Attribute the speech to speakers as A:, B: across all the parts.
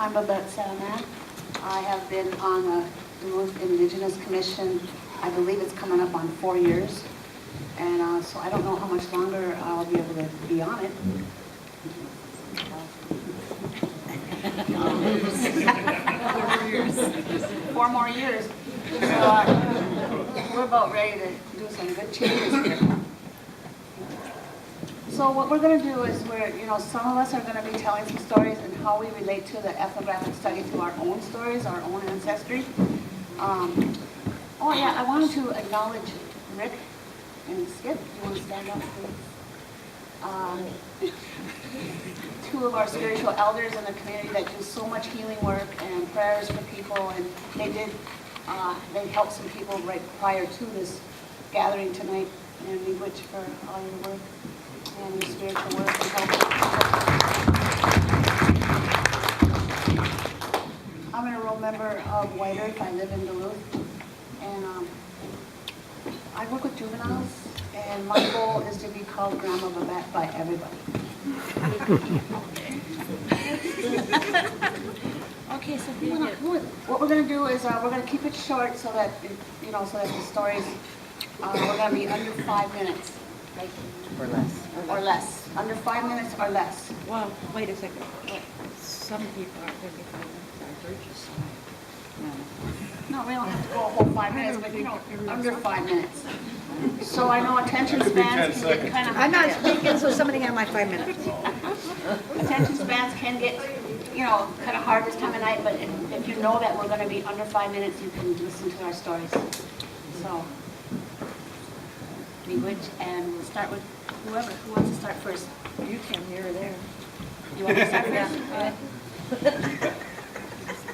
A: I'm Babette Sandman. I have been on the Duluth Indigenous Commission. I believe it's coming up on 4 years. And so I don't know how much longer I'll be able to be on it. 4 more years. So we're about ready to do some good changes here. So what we're going to do is some of us are going to be telling some stories and how we relate to the ethnographic study to our own stories, our own ancestry. Oh yeah, I wanted to acknowledge Rick and Skip. Do you want to stand up, please? 2 of our spiritual elders in the community that do so much healing work and prayers for people, and they helped some people right prior to this gathering tonight, and we wish for all your work and your spiritual work and help. I'm an enrolled member of White Earth. I live in Duluth, and I work with juveniles, and my goal is to be called Grandma Babette by everybody. Okay, so what we're going to do is we're going to keep it short so that so that the stories we're going to be under 5 minutes, right?
B: Or less.
A: Or less. Under 5 minutes or less.
B: Well, wait a second. Some people aren't going to be 5 minutes. I heard you say.
A: No, we don't have to go a whole 5 minutes, but under 5 minutes. So I know attention spans can get kind of.
B: I'm not speaking, so somebody got my 5 minutes.
A: Attention spans can get, kind of hard this time of night, but if you know that we're going to be under 5 minutes, you can listen to our stories. So, and we'll start with whoever. Who wants to start first?
B: You can, here or there.
A: You want to start first?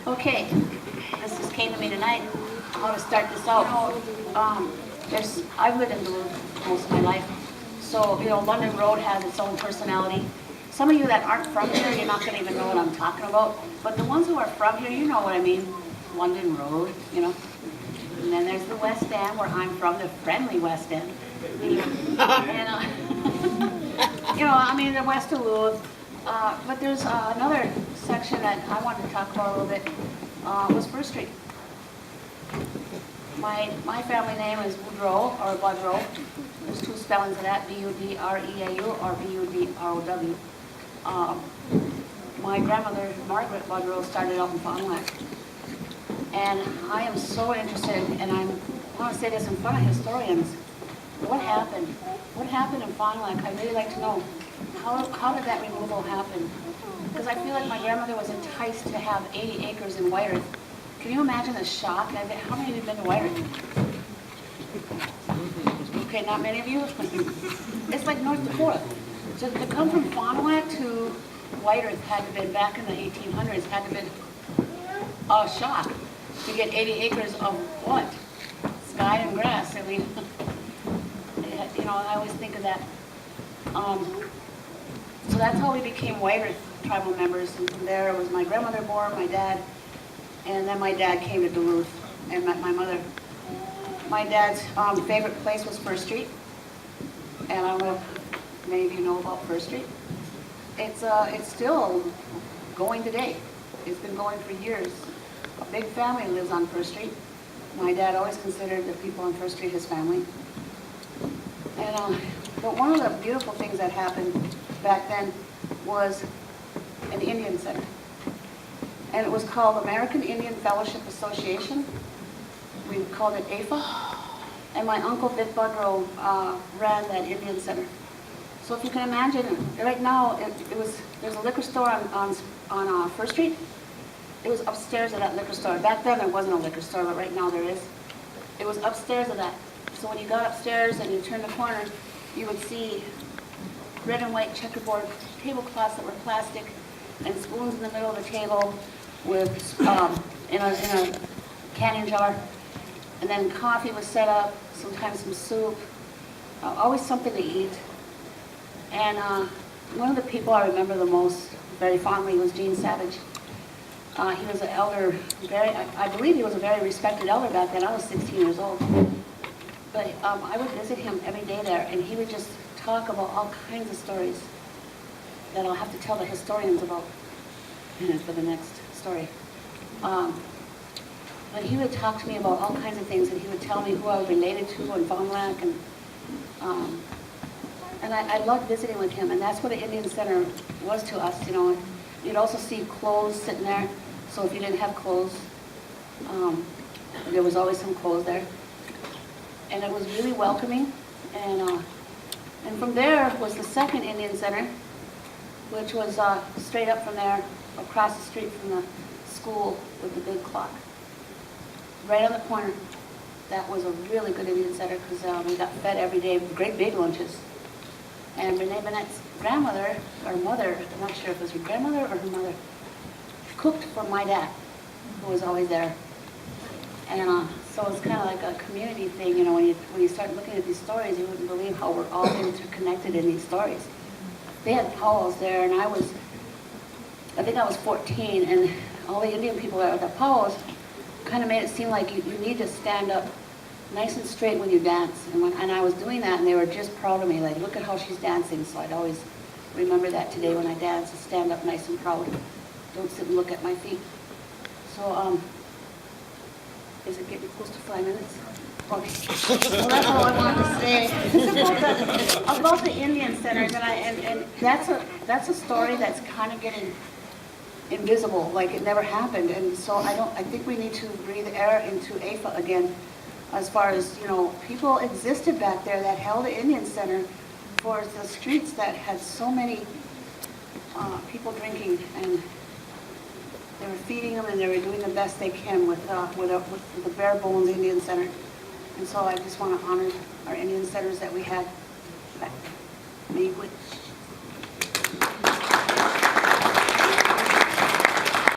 A: Okay. This just came to me tonight, how to start this out. I've lived in Duluth most of my life, so London Road has its own personality. Some of you that aren't from here, you're not going to even know what I'm talking about, but the ones who are from here, you know what I mean. London Road, And then there's the West End, where I'm from, the friendly West End. And, the West Duluth. But there's another section that I wanted to talk about a little bit, was First Street. My family name is Woodrow, or Budrow. There's 2 spellings of that, B-U-D-R-E-A-U or B-U-D-R-O-W. My grandmother, Margaret Budrow, started out in Fond du Lac. And I am so interested, and I want to say this in front of historians. What happened? What happened in Fond du Lac? I'd really like to know. How did that removal happen? Because I feel like my grandmother was enticed to have 80 acres in White Earth. Can you imagine the shock? How many of you have been to White Earth? Okay, not many of you? It's like North Dakota. So to come from Fond du Lac to White Earth had to have been, back in the 1800s, had to have been a shock to get 80 acres of what? Sky and grass. I mean, I always think of that. So that's how we became White Earth tribal members. And from there, it was my grandmother born, my dad, and then my dad came to Duluth and met my mother. My dad's favorite place was First Street, and I don't know if many of you know about First Street. It's still going today. It's been going for years. A big family lives on First Street. My dad always considered the people on First Street his family. And but one of the beautiful things that happened back then was an Indian Center. And it was called American Indian Fellowship Association. We called it AFA. And my uncle, Vic Budrow, ran that Indian Center. So if you can imagine, right now, there's a liquor store on First Street. It was upstairs of that liquor store. Back then, there wasn't a liquor store, but right now there is. It was upstairs of that. So when you got upstairs and you turned the corner, you would see red and white checkerboard tablecloths that were plastic and spoons in the middle of the table with in a canning jar. And then coffee was set up, sometimes some soup, always something to eat. And one of the people I remember the most very fondly was Gene Savage. He was an elder, I believe he was a very respected elder back then. I was 16 years old. But I would visit him every day there, and he would just talk about all kinds of stories that I'll have to tell the historians about for the next story. But he would talk to me about all kinds of things, and he would tell me who I was related to in Fond du Lac, and I loved visiting with him, and that's what an Indian Center was to us, you know. You'd also see clothes sitting there, so if you didn't have clothes, there was always some clothes there. And it was really welcoming, and from there was the second Indian Center, which was straight up from there, across the street from the school with the big clock. Right on the corner. That was a really good Indian Center because we got fed every day, great big lunches. And Renee Babette's grandmother, or mother, I'm not sure if it was her grandmother or her mother, cooked for my dad, who was always there. And so it's kind of like a community thing, you know, when you start looking at these stories, you wouldn't believe how we're all interconnected in these stories. They had powwows there, and I think I was 14, and all the Indian people at the powwows kind of made it seem like you need to stand up nice and straight when you dance. And I was doing that, and they were just proud of me, like, look at how she's dancing. So I'd always remember that today when I dance, to stand up nice and proud. Don't sit and look at my feet. So, is it getting close to 5 minutes? Okay. Well, that's all I wanted to say about the Indian Centers, and that's a story that's kind of getting invisible, like it never happened. And so I think we need to breathe air into AFA again, as far as, you know, people existed back there that held the Indian Center for the streets that had so many people drinking, and they were feeding them, and they were doing the best they can with the bare bones Indian Center. And so I just want to honor our Indian Centers that we had. May